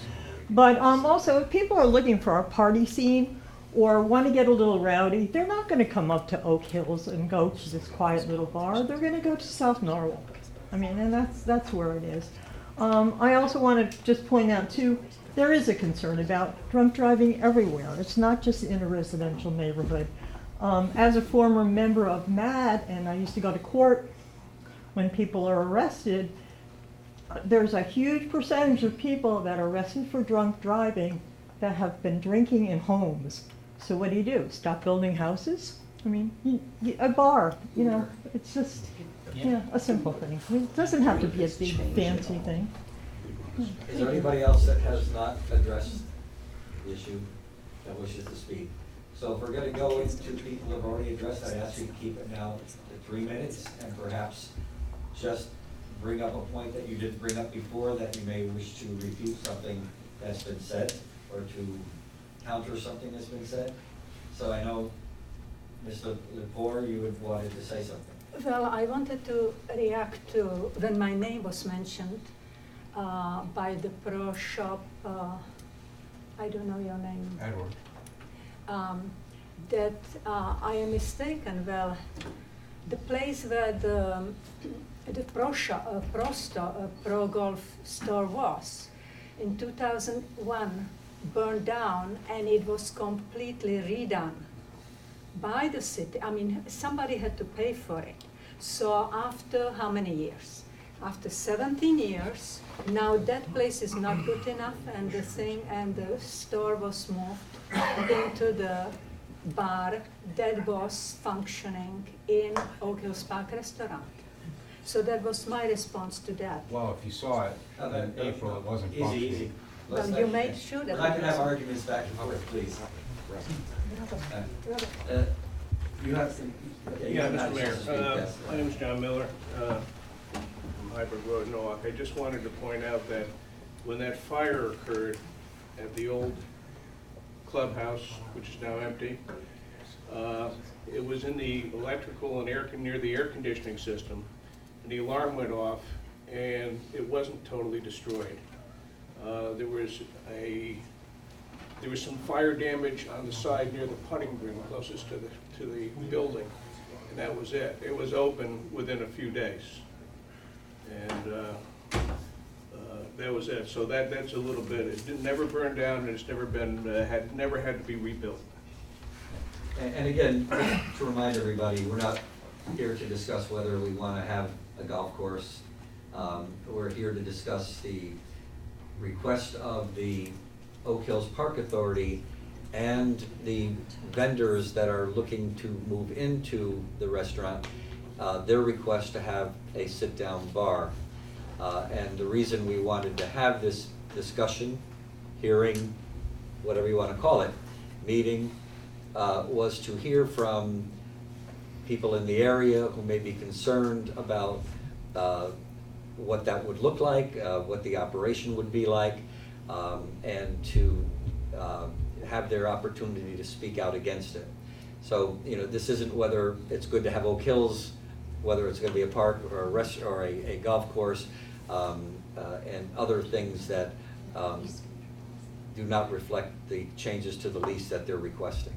But also, if people are looking for a party scene or want to get a little rowdy, they're not going to come up to Oak Hills and go to this quiet little bar. They're going to go to South Norwalk. I mean, and that's where it is. I also want to just point out, too, there is a concern about drunk driving everywhere. It's not just in a residential neighborhood. As a former member of MAD, and I used to go to court when people are arrested, there's a huge percentage of people that are arrested for drunk driving that have been drinking in homes. So what do? Stop building houses? I mean, a bar, it's just, a simple thing. I mean, it doesn't have to be a big fancy thing. Is there anybody else that has not addressed the issue that wishes to speak? So if we're going to go into people who have already addressed, I'd ask you to keep it now to 3 minutes and perhaps just bring up a point that you didn't bring up before that you may wish to refute something that's been said or to counter something that's been said. So I know, Mr. Lepore, you had wanted to say something. Well, I wanted to react to when my name was mentioned by the pro shop, I don't know your name. Edward. That I am mistaken. Well, the place where the pro golf store was in 2001 burned down, and it was completely redone by the city. I mean, somebody had to pay for it. So after how many years? After 17 years, now that place is not good enough, and the store was moved into the bar that was functioning in Oak Hills Park restaurant. So that was my response to that. Well, if you saw it in April, it wasn't functioning. Easy. Well, you made sure that. We're not going to have arguments back and forth, please. You have to. Yeah, Mr. Mayor, my name is John Miller, from Hybrid Road, Norwalk. I just wanted to point out that when that fire occurred at the old clubhouse, which is now empty, it was in the electrical and near the air conditioning system, and the alarm went off, and it wasn't totally destroyed. There was some fire damage on the side near the putting green closest to the building, and that was it. It was open within a few days, and that was it. So that's a little bit. It never burned down, and it's never been never had to be rebuilt. And again, to remind everybody, we're not here to discuss whether we want to have a golf course. We're here to discuss the request of the Oak Hills Park Authority and the vendors that are looking to move into the restaurant, their request to have a sit-down bar. And the reason we wanted to have this discussion, hearing, whatever you want to call it, meeting, was to hear from people in the area who may be concerned about what that would look like, what the operation would be like, and to have their opportunity to speak out against it. So, you know, this isn't whether it's good to have Oak Hills, whether it's going to be a park or a rest or a golf course, and other things that do not reflect the changes to the lease that they're requesting.